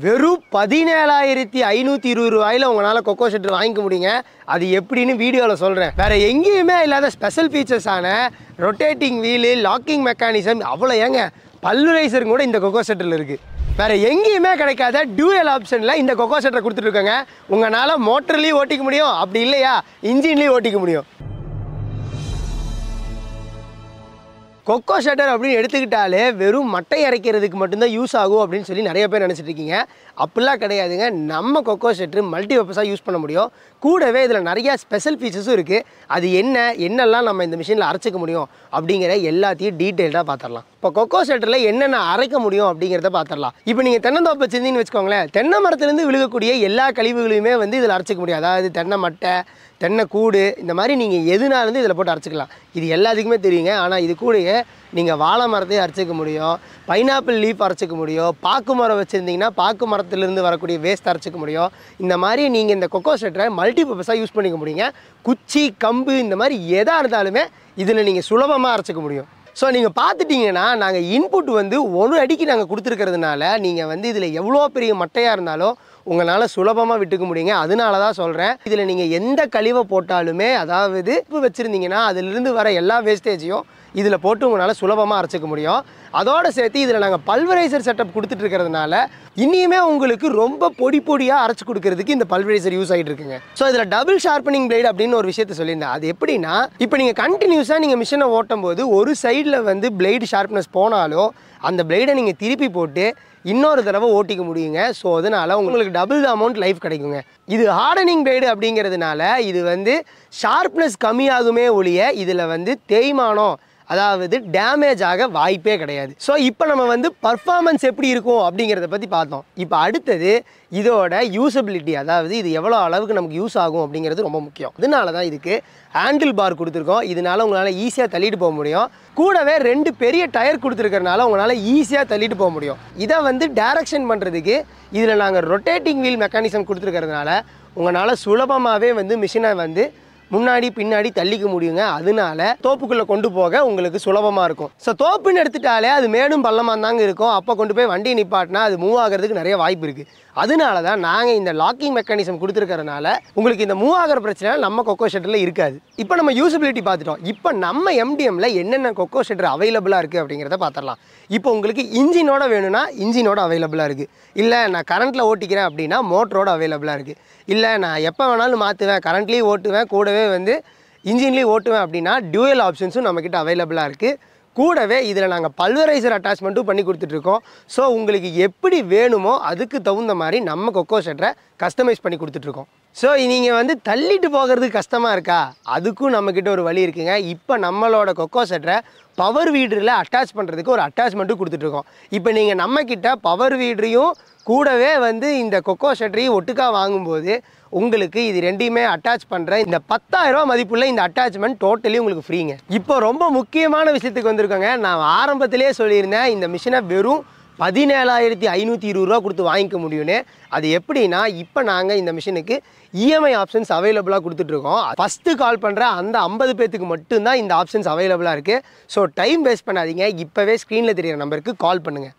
வெறும் 17,520 ரூபாயில உங்களால் கொக்கோ ஷட்டர் வாங்கிக்க முடியுங்க. அது எப்படின்னு வீடியோவில் சொல்கிறேன். வேறு எங்கேயுமே இல்லாத ஸ்பெஷல் ஃபீச்சர்ஸான ரொட்டேட்டிங் வீலு, லாக்கிங் மெக்கானிசம், அவ்வளோ ஏங்க பல்வரைசர் கூட இந்த கொக்கோ ஷட்டரில் இருக்குது. வேறு எங்கேயுமே கிடைக்காத டியூயல் ஆப்ஷனில் இந்த கொக்கோ ஷட்டரை கொடுத்துட்ருக்கோங்க. உங்களால் மோட்டர்லேயும் ஓட்டிக்க முடியும், அப்படி இல்லையா இன்ஜின்லேயும் ஓட்டிக்க முடியும். கொக்கோ ஷட்டர் அப்படின்னு எடுத்துக்கிட்டாலே வெறும் மட்டை அரைக்கிறதுக்கு மட்டும்தான் யூஸ் ஆகும் அப்படின்னு சொல்லி நிறைய பேர் நினச்சிட்டு இருக்கீங்க. அப்படிலாம் கிடையாதுங்க. நம்ம கொக்கோ ஷட்டர் மல்டி பர்பஸாக யூஸ் பண்ண முடியும். கூடவே இதில் நிறையா ஸ்பெஷல் ஃபீச்சர்ஸும் இருக்குது. அது என்னெல்லாம் நம்ம இந்த மிஷினில் அரைச்சிக்க முடியும் அப்படிங்கிற எல்லாத்தையும் டீட்டெயில்டாக பார்த்துடலாம். இப்போ கொக்கோ ஷட்டரில் என்னென்ன அரைக்க முடியும் அப்படிங்கிறத பார்த்துடலாம். இப்போ நீங்கள் தென்னந்தோப்பு வச்சுருந்தீங்கன்னு வச்சுக்கோங்களேன், தென்னை மரத்துலேருந்து விழுகக்கூடிய எல்லா கழிவுகளையுமே இதில் அரைச்சிக்க முடியும். அதாவது தென்னை மட்டை, தென்னை கூடு, இந்த மாதிரி நீங்கள் எதுனாலும் இதில் போட்டு அரைச்சிக்கலாம். இது எல்லாத்துக்குமே தெரியுங்க. ஆனால் இது கூடயே நீங்கள் வாழை மரத்தையும் அரைச்சிக்க முடியும், பைனாப்பிள் லீஃப் அரைச்சிக்க முடியும், பாக்கு மரம் வச்சுருந்தீங்கன்னா பாக்கு மரத்துலேருந்து வரக்கூடிய வேஸ்ட் அரைச்சிக்க முடியும். இந்த மாதிரி நீங்கள் இந்த கொக்கோ ஷட்டரை மல்டி பர்பஸாக யூஸ் பண்ணிக்க முடியுங்க. குச்சி, கம்பு, இந்த மாதிரி எதாக இருந்தாலுமே இதில் நீங்கள் சுலபமாக அரைச்சிக்க முடியும். ஸோ நீங்கள் பார்த்துட்டிங்கன்னா நாங்கள் இன்புட் ஒரு அடிக்கு நாங்கள் கொடுத்துருக்கிறதுனால நீங்கள் இதில் எவ்வளோ பெரிய மட்டையாக இருந்தாலும் உங்களால் சுலபமாக விட்டுக்க முடியுங்க. அதனால தான் சொல்கிறேன், இதில் நீங்கள் எந்த கழிவை போட்டாலுமே, அதாவது உப்பு வச்சுருந்தீங்கன்னா அதிலிருந்து வர எல்லா வேஸ்டேஜையும் இதில் போட்டு உங்களால் சுலபமாக அரைச்சிக்க முடியும். அதோடு சேர்த்து இதில் நாங்கள் பல்வரைசர் செட்டப் கொடுத்துட்டு இருக்கிறதுனால இனியுமே உங்களுக்கு ரொம்ப பொடியாக அரைச்சி கொடுக்கறதுக்கு இந்த பல்வரைசர் யூஸ் ஆகிட்டு இருக்குங்க. ஸோ இதில் டபுள் ஷார்ப்பனிங் பிளேட் அப்படின்னு ஒரு விஷயத்தை சொல்லியிருந்தேன். அது எப்படின்னா, இப்போ நீங்கள் கண்டினியூஸாக நீங்கள் மிஷினை ஓட்டும் போது ஒரு சைடில் பிளேடு ஷார்ப்னஸ் போனாலும் அந்த பிளேடை நீங்கள் திருப்பி போட்டு இன்னொரு தடவை ஓட்டிக்க முடியுங்க. ஸோ அதனால் உங்களுக்கு டபுள் த அமௌண்ட் லைஃப் கிடைக்குங்க. இது ஹார்டனிங் பிளேடு அப்படிங்கிறதுனால இது ஷார்ப்னஸ் கம்மியாகுமே ஒழிய இதில் தேய்மானம், அதாவது டேமேஜ் ஆக வாய்ப்பே கிடையாது. ஸோ இப்போ நம்ம பர்ஃபார்மன்ஸ் எப்படி இருக்கும் அப்படிங்கிறத பற்றி பார்த்தோம். இப்போ அடுத்தது இதோட யூசபிலிட்டி, அதாவது இது எவ்வளோ அளவுக்கு நமக்கு யூஸ் ஆகும் அப்படிங்கிறது ரொம்ப முக்கியம். அதனால தான் இதுக்கு ஹேண்டில் பார் கொடுத்துருக்கோம். இதனால் உங்களால் ஈஸியாக தள்ளிட்டு போக முடியும். கூடவே 2 பெரிய டயர் கொடுத்துருக்கறனால உங்களால் ஈஸியாக தள்ளிட்டு போக முடியும். இதை டைரக்ஷன் பண்ணுறதுக்கு இதில் நாங்கள் ரொட்டேட்டிங் வீல் மெக்கானிசம் கொடுத்துருக்கறதுனால உங்களால் சுலபமாகவே மிஷினை முன்னாடி பின்னாடி தள்ளிக்க முடியுங்க. அதனால தோப்புக்குள்ளே கொண்டு போக உங்களுக்கு சுலபமாக இருக்கும். ஸோ தோப்புன்னு எடுத்துட்டாலே அது மேடும் பள்ளமாக தாங்க இருக்கும். அப்போ கொண்டு போய் வண்டியை நிப்பாட்டினா அது மூவ் ஆகிறதுக்கு நிறைய வாய்ப்பு இருக்குது. அதனால தான் நாங்கள் இந்த லாக்கிங் மெக்கானிசம் கொடுத்துருக்கறனால உங்களுக்கு இந்த மூவ் ஆகிற பிரச்சனை நம்ம கொக்கோ ஷட்டரில் இருக்காது. இப்போ நம்ம யூசபிலிட்டி பார்த்துட்டோம். இப்போ நம்ம எம்டிஎம்மில் என்னென்ன கொக்கோ ஷட்டர் அவைலபிளாக இருக்குது அப்படிங்கிறத பார்த்துடலாம். இப்போ உங்களுக்கு இன்ஜினோட வேணும்னா இன்ஜினோட அவைலபிளாக இருக்குது. இல்லை நான் கரண்ட்டில் ஓட்டிக்கிறேன் அப்படின்னா மோட்டரோட அவைலபிளாக இருக்குது. இல்லை நான் எப்போ வேணாலும் மாற்றுவேன், கரண்ட்லேயும் ஓட்டுவேன், கூடவே இன்ஜின்லேயும் ஓட்டுவேன் அப்படின்னா டியூயல் ஆப்ஷன்ஸும் நம்மக்கிட்ட அவைலபிளாக இருக்குது. கூடவே இதில் நாங்கள் பல்வரைசர் அட்டாச்மெண்ட்டும் பண்ணி கொடுத்துட்ருக்கோம். ஸோ உங்களுக்கு எப்படி வேணுமோ அதுக்கு தகுந்த மாதிரி நம்ம கொக்கோ ஷட்டரை கஸ்டமைஸ் பண்ணி கொடுத்துட்ருக்கோம். ஸோ நீங்கள் தள்ளிட்டு போகிறதுக்கு கஷ்டமாக இருக்கா, அதுக்கும் நம்மக்கிட்ட ஒரு வழி இருக்குங்க. இப்போ நம்மளோட கொக்கோ ஷட்டரை பவர் வீடரில் அட்டாச் பண்ணுறதுக்கு ஒரு அட்டாச்மெண்ட்டும் கொடுத்துட்ருக்கோம். இப்போ நீங்கள் நம்மக்கிட்ட பவர் வீடரையும் கூடவே இந்த கொக்கோ ஷட்டரையும் ஒட்டுக்கா வாங்கும்போது உங்களுக்கு இது ரெண்டையுமே அட்டாச் பண்ணுற இந்த 10,000 ரூபா மதிப்புள்ள இந்த அட்டாச்மெண்ட் டோட்டலி உங்களுக்கு ஃப்ரீங்க. இப்போ ரொம்ப முக்கியமான விஷயத்துக்கு வந்திருக்கோங்க. நான் ஆரம்பத்திலே சொல்லியிருந்தேன் இந்த மிஷினை வெறும் 17,520 ரூபா கொடுத்து வாங்கிக்க முடியும்னு. அது எப்படின்னா, இப்போ நாங்கள் இந்த மிஷினுக்கு இஎம்ஐ ஆப்ஷன்ஸ் அவைலபிளாக கொடுத்துட்ருக்கோம். ஃபஸ்ட்டு கால் பண்ணுற அந்த 50 பேத்துக்கு மட்டும்தான் இந்த ஆப்ஷன்ஸ் அவைலபிளாக இருக்குது. ஸோ டைம் வேஸ்ட் பண்ணாதீங்க, இப்போவே ஸ்க்ரீனில் தெரிகிற நம்பருக்கு கால் பண்ணுங்கள்.